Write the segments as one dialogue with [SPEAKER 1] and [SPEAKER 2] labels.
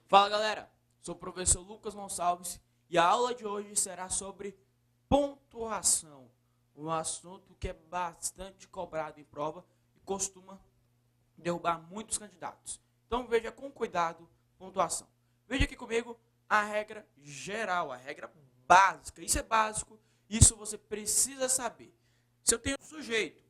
[SPEAKER 1] Fala galera, sou o professor Lucas Gonçalves e a aula de hoje será sobre pontuação, um assunto que é bastante cobrado em prova e costuma derrubar muitos candidatos. Então veja com cuidado pontuação. Veja aqui comigo a regra geral, a regra básica. Isso é básico, isso você precisa saber. Se eu tenho sujeito,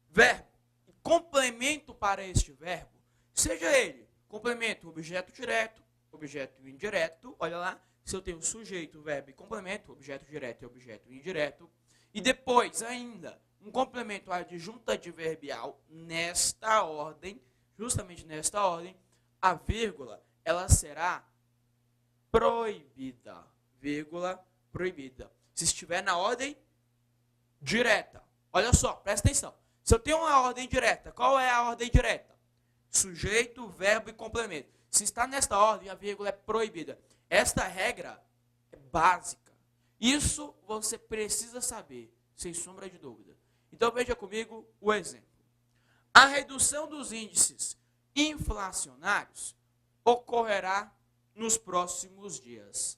[SPEAKER 1] verbo e complemento para este verbo, seja ele complemento objeto direto, objeto indireto, olha lá, se eu tenho sujeito, verbo e complemento, objeto direto e objeto indireto, e depois ainda um complemento adjunto adverbial nesta ordem, justamente nesta ordem, a vírgula, ela será proibida, vírgula, proibida. Se estiver na ordem direta, olha só, presta atenção, se eu tenho uma ordem direta, qual é a ordem direta? Sujeito, verbo e complemento. Se está nesta ordem, a vírgula é proibida. Esta regra é básica. Isso você precisa saber, sem sombra de dúvida. Então veja comigo o exemplo. A redução dos índices inflacionários ocorrerá nos próximos dias.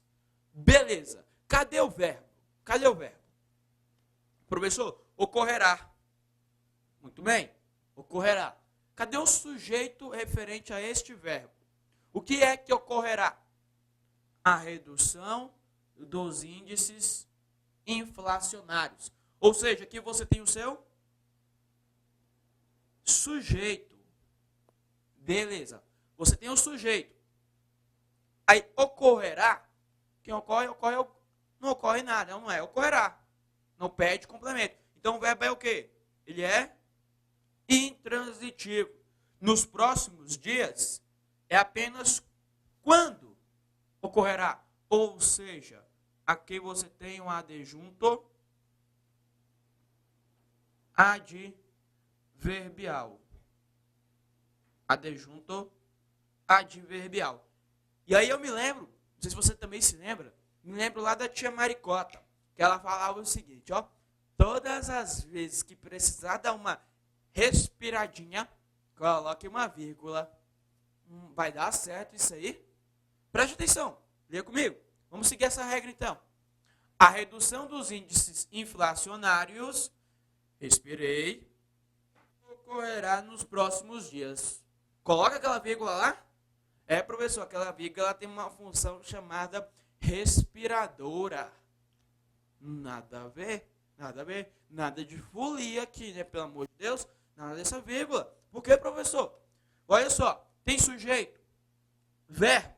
[SPEAKER 1] Beleza. Cadê o verbo? Cadê o verbo? Professor, ocorrerá. Muito bem, ocorrerá. Cadê o sujeito referente a este verbo? O que é que ocorrerá? A redução dos índices inflacionários. Ou seja, aqui você tem o seu sujeito. Beleza. Você tem o sujeito. Aí ocorrerá. Quem ocorre, não ocorre nada, não é? Ocorrerá. Não pede complemento. Então o verbo é o quê? Ele é intransitivo. Nos próximos dias, é apenas quando ocorrerá. Ou seja, aqui você tem um adjunto adverbial. Adjunto adverbial. E aí eu me lembro, não sei se você também se lembra, me lembro lá da tia Maricota, que ela falava o seguinte, ó, todas as vezes que precisar dar uma respiradinha, coloque uma vírgula. Vai dar certo isso aí? Preste atenção, leia comigo. Vamos seguir essa regra então. A redução dos índices inflacionários, respirei, ocorrerá nos próximos dias. Coloca aquela vírgula lá. É, professor, aquela vírgula tem uma função chamada respiradora. Nada a ver, nada a ver. Nada de folia aqui, né? Pelo amor de Deus, nada dessa vírgula. Por quê, professor? Olha só. Tem sujeito, verbo,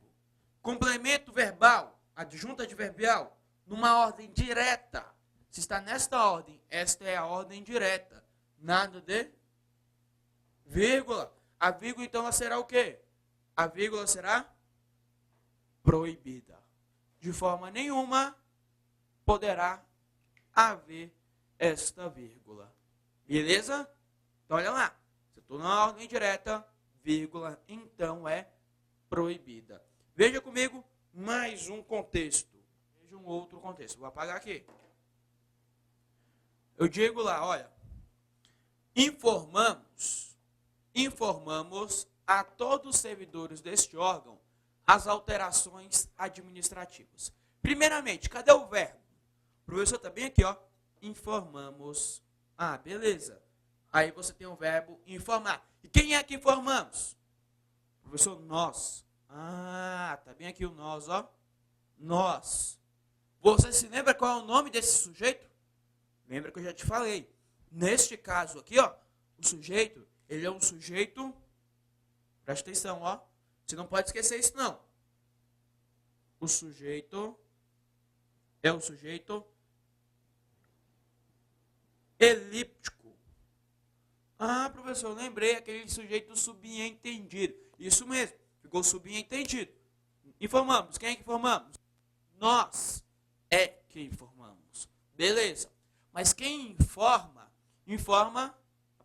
[SPEAKER 1] complemento verbal, adjunto adverbial, numa ordem direta. Se está nesta ordem, esta é a ordem direta. Nada de vírgula. A vírgula, então, ela será o quê? A vírgula será proibida. De forma nenhuma poderá haver esta vírgula. Beleza? Então, olha lá. Se eu estou na ordem direta, vírgula, então é proibida. Veja comigo mais um contexto. Veja um outro contexto. Vou apagar aqui. Eu digo lá, olha, informamos a todos os servidores deste órgão as alterações administrativas. Primeiramente, cadê o verbo? O professor está bem aqui, ó. Informamos. Ah, beleza. Aí você tem o verbo informar. E quem é que informamos? Professor, nós. Ah, tá bem aqui o nós, ó. Nós. Você se lembra qual é o nome desse sujeito? Lembra que eu já te falei. Neste caso aqui, ó, o sujeito, ele é um sujeito, presta atenção, ó. Você não pode esquecer isso, não. O sujeito é o sujeito elíptico. Ah, professor, eu lembrei, aquele sujeito subentendido. Isso mesmo, ficou subentendido. Informamos. Quem é que informamos? Nós é que informamos. Beleza. Mas quem informa,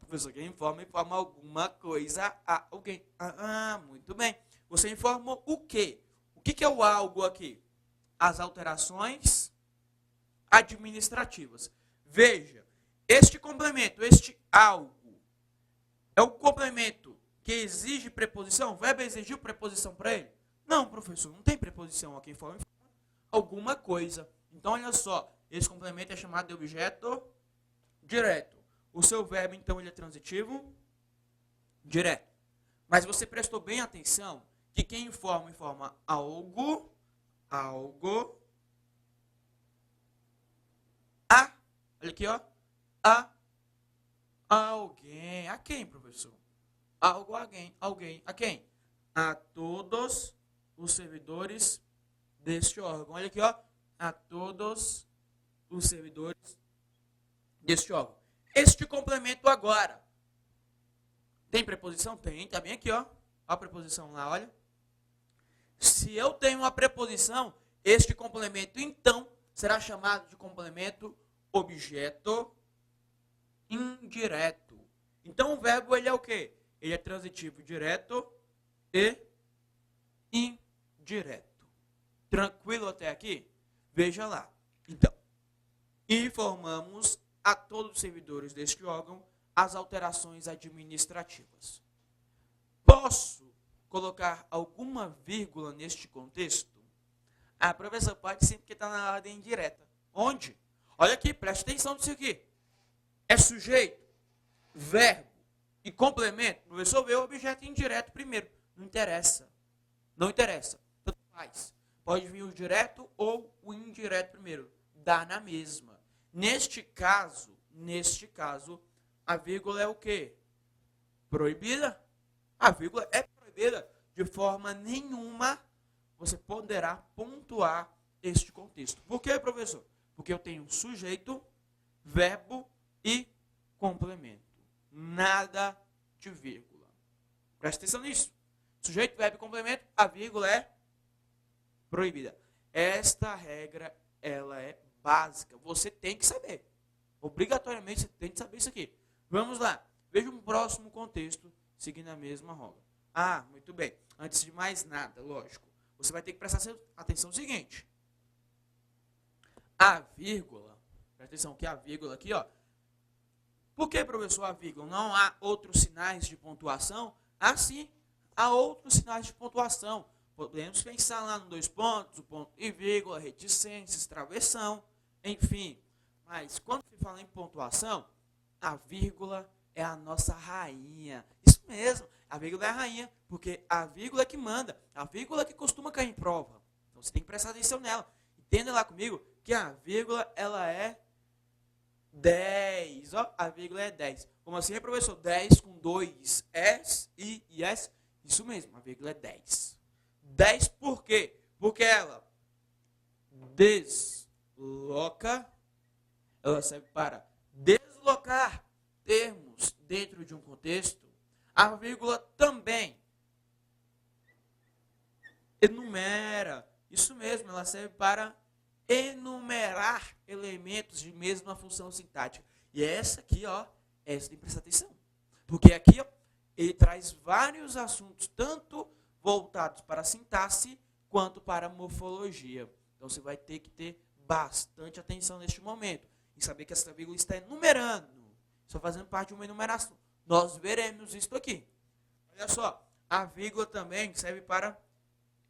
[SPEAKER 1] professor, quem informa alguma coisa a alguém. Ah, muito bem. Você informou o quê? O que é o algo aqui? As alterações administrativas. Veja, este complemento, este algo, é o complemento que exige preposição? O verbo exigiu preposição para ele? Não, professor, não tem preposição aqui. Fala alguma coisa. Então, olha só, esse complemento é chamado de objeto direto. O seu verbo, então, ele é transitivo direto. Mas você prestou bem atenção que quem informa algo, a, olha aqui, ó, a alguém. A quem, professor? Algo, alguém. A quem? A todos os servidores deste órgão. Olha aqui, ó, a todos os servidores deste órgão. Este complemento agora. Tem preposição? Tem, tá bem aqui, ó. Ó a preposição lá, olha. Se eu tenho uma preposição, este complemento, então, será chamado de complemento objeto indireto. Então, o verbo, ele é o quê? Ele é transitivo direto e indireto. Tranquilo até aqui? Veja lá. Então, informamos a todos os servidores deste órgão as alterações administrativas. Posso colocar alguma vírgula neste contexto? Ah, professor, pode sim, porque está na ordem indireta. Onde? Olha aqui, preste atenção nisso aqui. É sujeito, verbo e complemento. O professor vê o objeto indireto primeiro. Não interessa. Não interessa. Tanto faz. Pode vir o direto ou o indireto primeiro. Dá na mesma. Neste caso, a vírgula é o quê? Proibida? A vírgula é proibida. De forma nenhuma você poderá pontuar este contexto. Por quê, professor? Porque eu tenho sujeito, verbo e complemento. Nada de vírgula. Presta atenção nisso. Sujeito, verbo e complemento, a vírgula é proibida. Esta regra, ela é básica. Você tem que saber. Obrigatoriamente você tem que saber isso aqui. Vamos lá. Veja um próximo contexto, seguindo a mesma roda. Ah, muito bem. Antes de mais nada, lógico, você vai ter que prestar atenção no seguinte. A vírgula, presta atenção que a vírgula aqui, ó. Por que, professor, a vírgula? Não há outros sinais de pontuação? Ah, sim, há outros sinais de pontuação. Podemos pensar lá no 2 pontos, o ponto e vírgula, reticências, travessão, enfim. Mas quando se fala em pontuação, a vírgula é a nossa rainha. Isso mesmo, a vírgula é a rainha, porque a vírgula é que manda, a vírgula é que costuma cair em prova. Então você tem que prestar atenção nela. Entenda lá comigo que a vírgula, ela é 10. Ó, a vírgula é 10. Como assim, professor? 10 com 2 S, I e S? Isso mesmo, a vírgula é 10. 10 por quê? Porque ela desloca, ela serve para deslocar termos dentro de um contexto. A vírgula também enumera. Isso mesmo, ela serve para enumerar elementos de mesma função sintática. E essa aqui, ó, essa tem que prestar atenção. Porque aqui, ó, ele traz vários assuntos, tanto voltados para a sintaxe, quanto para a morfologia. Então, você vai ter que ter bastante atenção neste momento. E saber que essa vírgula está enumerando. Está fazendo parte de uma enumeração. Nós veremos isso aqui. Olha só, a vírgula também serve para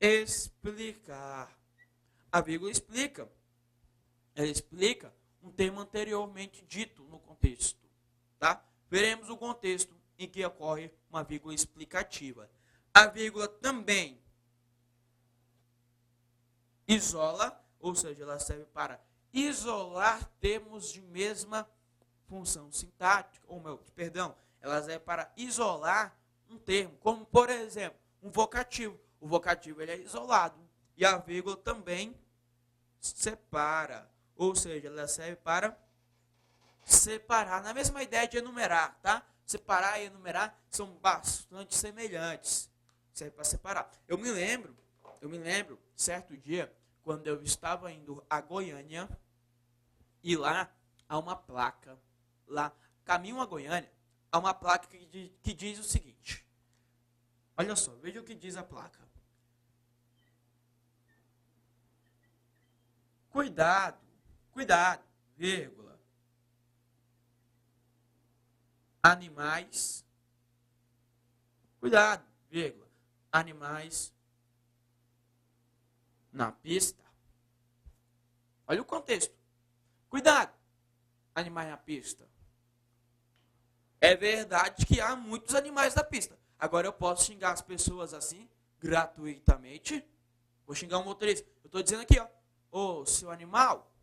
[SPEAKER 1] explicar. A vírgula explica. Ela explica um termo anteriormente dito no contexto. Tá? Veremos o contexto em que ocorre uma vírgula explicativa. A vírgula também isola, ou seja, ela serve para isolar termos de mesma função sintática, ela serve para isolar um termo, como por exemplo, um vocativo. O vocativo ele é isolado e a vírgula também separa, ou seja, ela serve para separar, na mesma ideia de enumerar, tá? Separar e enumerar são bastante semelhantes, serve para separar. Eu me lembro, certo dia, quando eu estava indo a Goiânia, e lá há uma placa, lá, caminho a Goiânia, há uma placa que diz o seguinte. Olha só, veja o que diz a placa. Cuidado Cuidado, vírgula. Animais. Cuidado, vírgula. Animais na pista. Olha o contexto. Cuidado, animais na pista. É verdade que há muitos animais na pista. Agora eu posso xingar as pessoas assim, gratuitamente. Vou xingar um motorista. Eu estou dizendo aqui, ó. Ô, seu animal,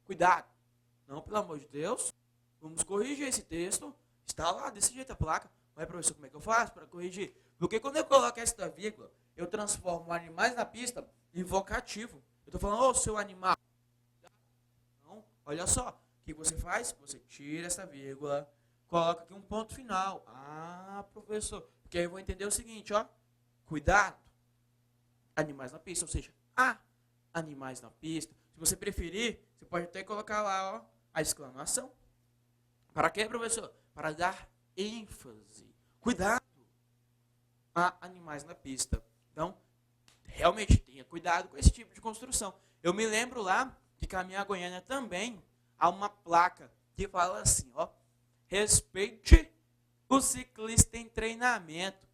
[SPEAKER 1] cuidado. Não, pelo amor de Deus. Vamos corrigir esse texto. Está lá, desse jeito a placa. Vai, professor, como é que eu faço para corrigir? Porque quando eu coloco esta vírgula, eu transformo animais na pista em vocativo. Eu estou falando, ô, seu animal. Então, olha só. O que você faz? Você tira essa vírgula, coloca aqui um ponto final. Ah, professor. Porque aí eu vou entender o seguinte, ó. Cuidado. Animais na pista, ou seja, há animais na pista. Se você preferir, você pode até colocar lá, ó, a exclamação. Para quê, professor? Para dar ênfase. Cuidado. Há animais na pista. Então, realmente tenha cuidado com esse tipo de construção. Eu me lembro lá que Caminho a Goiânia também há uma placa que fala assim, ó. Respeite o ciclista em treinamento.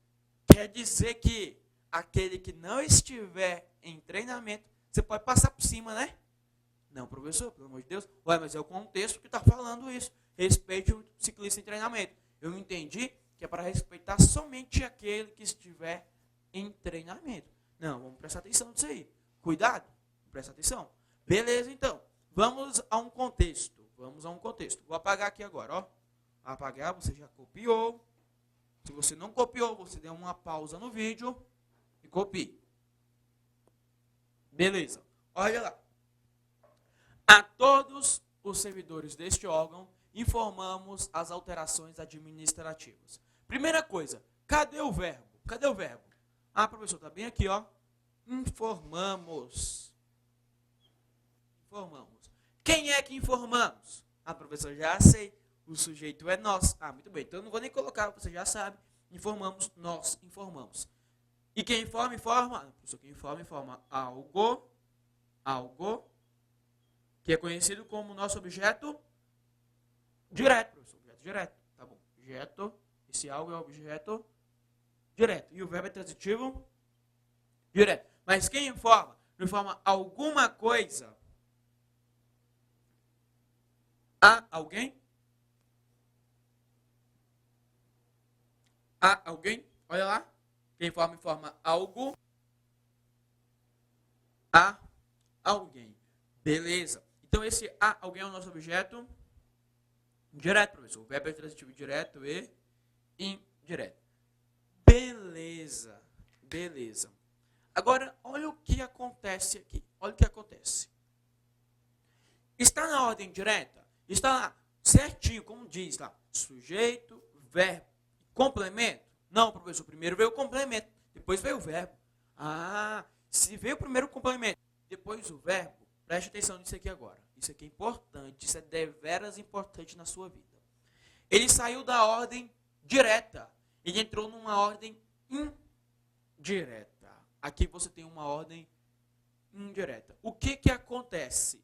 [SPEAKER 1] Quer dizer que aquele que não estiver em treinamento, você pode passar por cima, né? Não, professor, pelo amor de Deus. Ué, mas é o contexto que está falando isso. Respeite o ciclista em treinamento. Eu entendi que é para respeitar somente aquele que estiver em treinamento. Não, vamos prestar atenção nisso aí. Cuidado, presta atenção. Beleza, então. Vamos a um contexto. Vou apagar aqui agora, ó. Apagar, você já copiou. Se você não copiou, você deu uma pausa no vídeo e copie. Beleza. Olha lá. A todos os servidores deste órgão informamos as alterações administrativas. Primeira coisa, cadê o verbo? Cadê o verbo? Ah, professor, tá bem aqui, ó. Informamos. Informamos. Quem é que informamos? Ah, professor, já sei. O sujeito é nós. Ah, muito bem. Então eu não vou nem colocar, você já sabe. Informamos, nós informamos. E quem informa, informa. Ah, professor, quem informa, informa algo. Algo. Que é conhecido como nosso objeto direto, professor. Objeto direto. Tá bom. Objeto. Esse algo é objeto direto. E o verbo é transitivo direto. Mas quem informa? Não informa alguma coisa a alguém? A alguém? Olha lá. Quem informa, informa algo a alguém. Beleza. Então, esse a alguém é o nosso objeto direto, professor. O verbo é transitivo direto e indireto. Beleza. Beleza. Agora, olha o que acontece aqui. Olha o que acontece. Está na ordem direta? Está lá certinho, como diz lá. Sujeito, verbo, complemento? Não, professor. Primeiro veio o complemento, depois veio o verbo. Ah, se veio primeiro o complemento, depois o verbo, preste atenção nisso aqui agora. Isso aqui é importante, isso é deveras importante na sua vida. Ele saiu da ordem direta, ele entrou numa ordem indireta. Aqui você tem uma ordem indireta. O que acontece?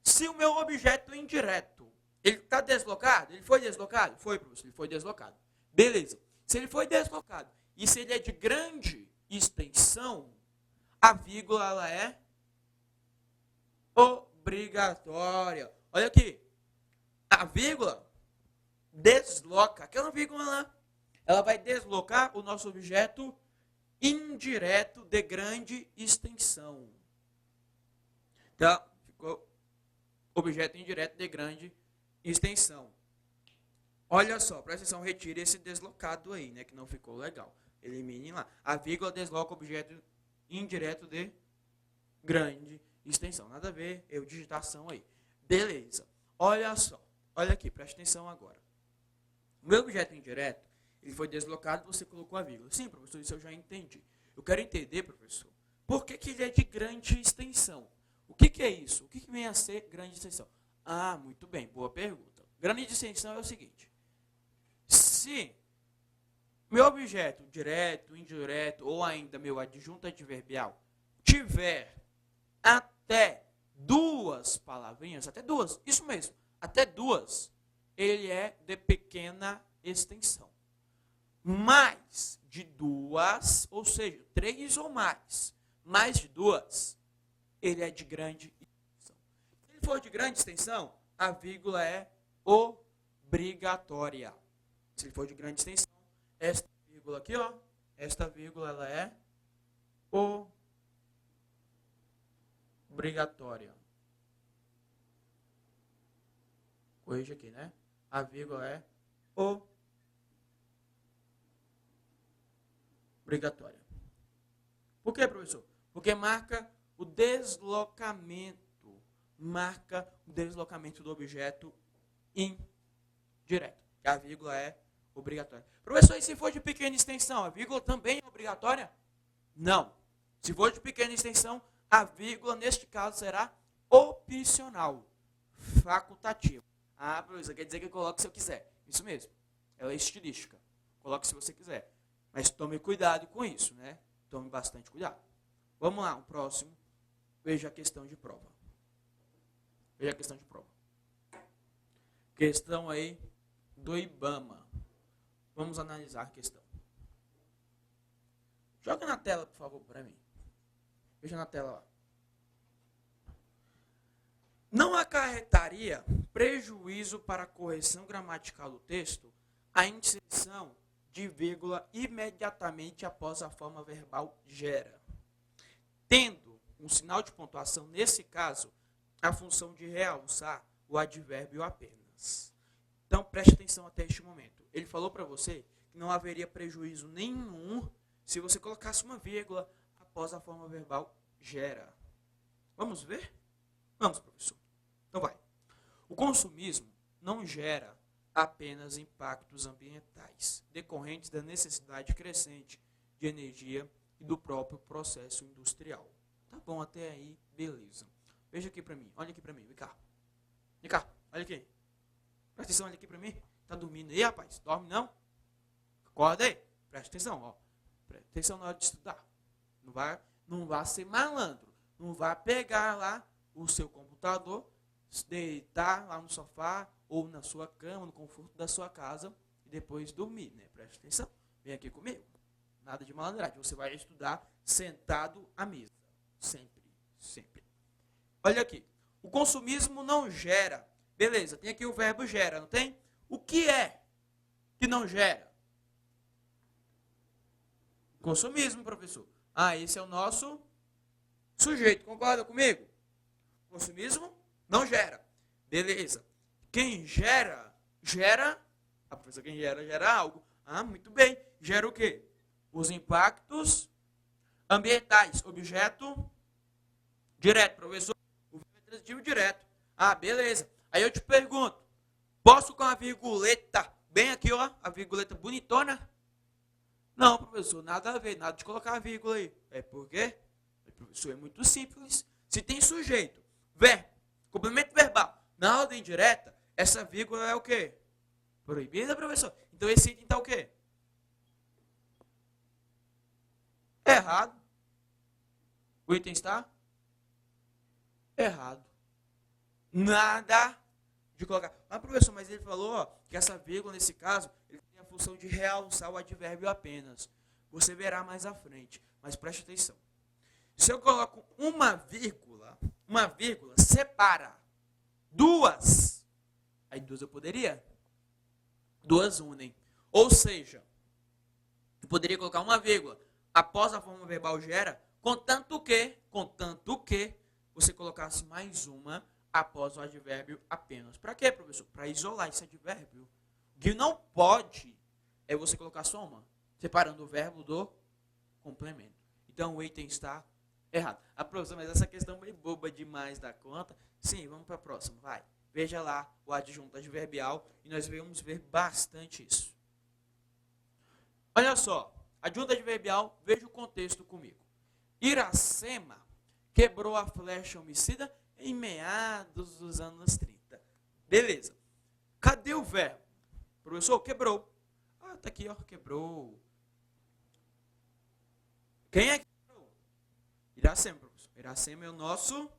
[SPEAKER 1] Se o meu objeto indireto, ele está deslocado? Ele foi deslocado? Foi, professor, ele foi deslocado. Beleza. Se ele foi deslocado e se ele é de grande extensão, a vírgula ela é obrigatória. Olha aqui. A vírgula desloca. Aquela vírgula lá, ela vai deslocar o nosso objeto indireto de grande extensão. Então, ficou objeto indireto de grande extensão. Olha só, presta atenção, retire esse deslocado aí, né, que não ficou legal. Elimine lá. A vírgula desloca o objeto indireto de grande extensão. Nada a ver, eu digitação aí. Beleza. Olha só. Olha aqui, presta atenção agora. O meu objeto indireto, ele foi deslocado, você colocou a vírgula. Sim, professor, isso eu já entendi. Eu quero entender, professor, por que ele é de grande extensão? O que é isso? O que vem a ser grande extensão? Ah, muito bem, boa pergunta. Grande extensão é o seguinte. Se meu objeto direto, indireto ou ainda meu adjunto adverbial tiver até duas palavrinhas, até duas, isso mesmo, até duas, ele é de pequena extensão. Mais de duas, ou seja, três ou mais de duas, ele é de grande extensão. Se ele for de grande extensão, a vírgula é obrigatória. Se ele for de grande extensão, esta vírgula aqui, ó, esta vírgula ela é obrigatória. Corrija aqui, né? A vírgula é obrigatória. Por quê, professor? Porque marca o deslocamento do objeto indireto. A vírgula é obrigatória. Professor, e se for de pequena extensão, a vírgula também é obrigatória? Não. Se for de pequena extensão, a vírgula, neste caso, será opcional, facultativa. Ah, professor, quer dizer que eu coloque se eu quiser. Isso mesmo. Ela é estilística. Coloque se você quiser. Mas tome cuidado com isso, né? Tome bastante cuidado. Vamos lá, o próximo. Veja a questão de prova. Veja a questão de prova. Questão aí do IBAMA. Vamos analisar a questão. Joga na tela, por favor, para mim. Veja na tela lá. Não acarretaria prejuízo para a correção gramatical do texto a inserção de vírgula imediatamente após a forma verbal gera, tendo um sinal de pontuação, nesse caso, a função de realçar o advérbio apenas. Então, preste atenção até este momento. Ele falou para você que não haveria prejuízo nenhum se você colocasse uma vírgula após a forma verbal gera. Vamos ver? Vamos, professor. Então vai. O consumismo não gera apenas impactos ambientais, decorrentes da necessidade crescente de energia e do próprio processo industrial. Tá bom, até aí, beleza. Veja aqui pra mim, olha aqui pra mim, vem cá. Vem cá, olha aqui. Presta atenção, olha aqui pra mim. Tá dormindo aí, rapaz? Dorme não? Acorda aí, presta atenção, ó. Presta atenção na hora de estudar. Não vai ser malandro. Não vai pegar lá o seu computador, deitar lá no sofá ou na sua cama, no conforto da sua casa e depois dormir, né? Presta atenção. Vem aqui comigo. Nada de malandragem. Você vai estudar sentado à mesa. Sempre, sempre. Olha aqui. O consumismo não gera. Beleza, tem aqui o verbo gera, não tem? O que é que não gera? Consumismo, professor. Ah, esse é o nosso sujeito. Concorda comigo? Consumismo não gera. Beleza. Quem gera, gera. Ah, professor, quem gera algo. Ah, muito bem. Gera o quê? Os impactos ambientais. Objeto direto, professor. O verbo é transitivo direto. Ah, beleza. Aí eu te pergunto, posso com a virguleta, bem aqui, ó, a virguleta bonitona? Não, professor, nada a ver, nada de colocar a vírgula aí. É por quê? Professor, é muito simples. Se tem sujeito, verbo, complemento verbal, na ordem direta, essa vírgula é o quê? Proibida, professor. Então esse item está o quê? Errado. O item está errado. Nada de colocar. Ah, professor, mas ele falou ó, que essa vírgula, nesse caso, ele tem a função de realçar o advérbio apenas. Você verá mais à frente. Mas preste atenção. Se eu coloco uma vírgula separa duas. Aí duas eu poderia? Duas unem. Ou seja, eu poderia colocar uma vírgula após a forma verbal gera, contanto que você colocasse mais uma após o advérbio apenas. Para quê, professor? Para isolar esse advérbio. O que não pode é você colocar só uma, separando o verbo do complemento. Então o item está errado. Ah, professor, mas essa questão é boba demais da conta. Sim, vamos para a próxima, vai. Veja lá o adjunto adverbial e nós vamos ver bastante isso. Olha só, adjunto adverbial, veja o contexto comigo. Iracema quebrou a flecha homicida em meados dos anos 30. Beleza. Cadê o verbo? Professor, quebrou. Ah, tá aqui, ó, quebrou. Quem é que quebrou? Iracema, professor. Iracema é o nosso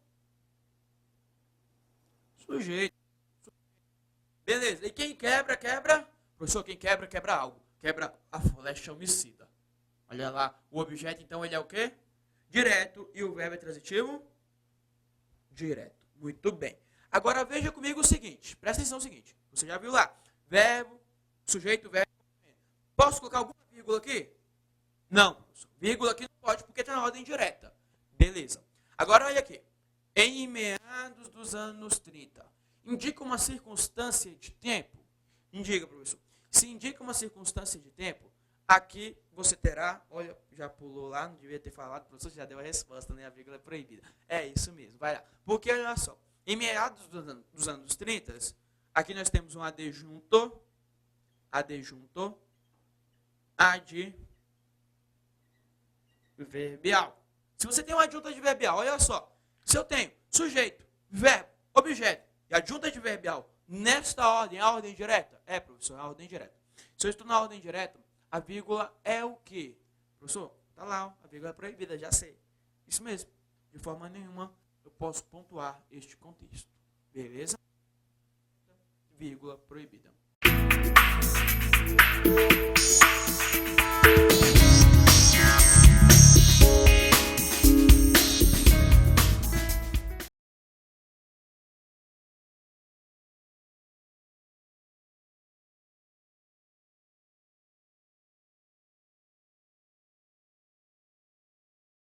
[SPEAKER 1] Sujeito. Beleza. E quem quebra, quebra? Professor, quem quebra, quebra algo. Quebra a flecha homicida. Olha lá. O objeto, então, ele é o quê? Direto. E o verbo é transitivo? Direto. Muito bem. Agora veja comigo o seguinte. Presta atenção no seguinte. Você já viu lá. Verbo, sujeito, verbo. Posso colocar alguma vírgula aqui? Não. Vírgula aqui não pode porque está na ordem direta. Beleza. Agora olha aqui. Em meados dos anos 30. Indica uma circunstância de tempo? Indica, professor. Se indica uma circunstância de tempo, aqui você terá, olha, já pulou lá, não devia ter falado, professor, já deu a resposta, né? A vírgula é proibida. É isso mesmo, vai lá. Porque, olha só, em meados dos anos 30, aqui nós temos um adjunto, adverbial. Se você tem uma adjunta adverbial, olha só, se eu tenho sujeito, verbo, objeto e adjunta adverbial nesta ordem, a ordem direta? É, professor, a ordem direta. Se eu estou na ordem direta, a vírgula é o quê? Professor, tá lá, a vírgula é proibida, já sei. Isso mesmo. De forma nenhuma eu posso pontuar este contexto. Beleza? Vírgula proibida.